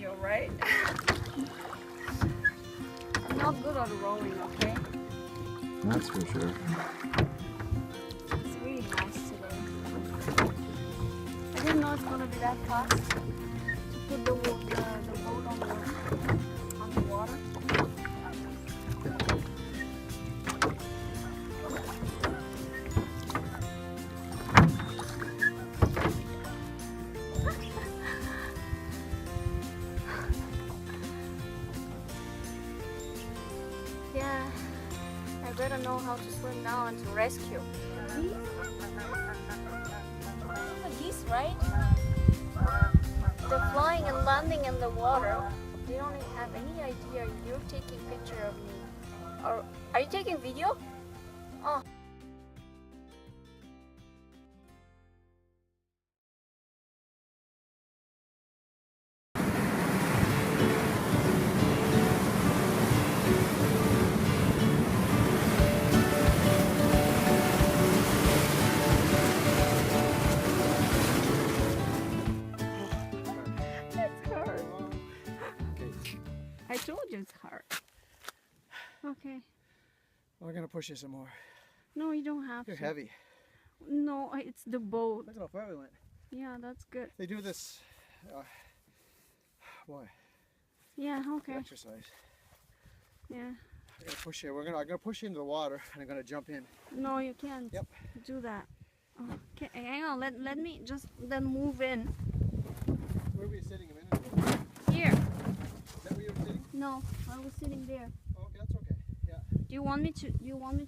video, right? I'm not good at rowing, okay? That's for sure. It's really nice today. I didn't know it's gonna be that fast to put the boat on the water. Yeah, I better know how to swim now and to rescue. Geese? The geese, right? They're flying and landing in the water. You don't even have any idea you're taking picture of me. Or are you taking video? Oh. I told you it's hard. Okay. We're gonna push you some more. No, you don't have You're to. heavy. No, it's the boat. Look at how far we went. Yeah, that's good. They do this. Boy. Yeah, okay. Exercise. Yeah. I'm gonna push you. I'm gonna push you into the water, and I'm gonna jump in. No, you can't. Yep. Do that. Okay, hang on. Let me just then move in. Where were you sitting a minute ago? Here. Is that where you were sitting? No, I was sitting there. Oh, okay, that's okay. Yeah. Do you want me to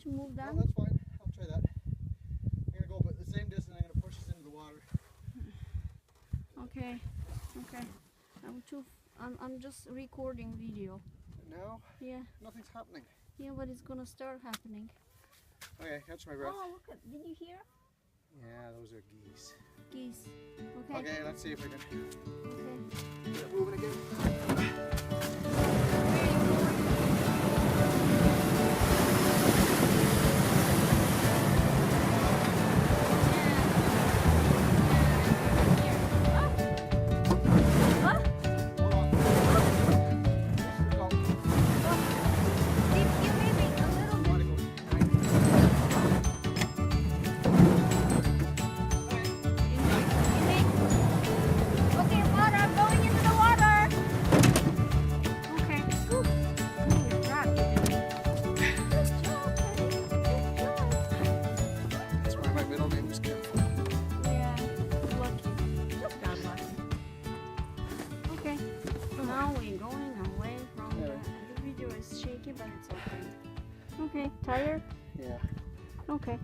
move that? No, that's fine. I'll try that. I'm gonna go, but the same distance. I'm gonna push us into the water. Okay. Okay. I'm just recording video. Now? Yeah. Nothing's happening. Yeah, but it's gonna start happening. Okay, catch my breath. Oh, look at! Did you hear? Yeah, those are geese. Geese. Okay. Okay, let's see if we can Okay. get it moving again. Okay, tired? Yeah. Okay.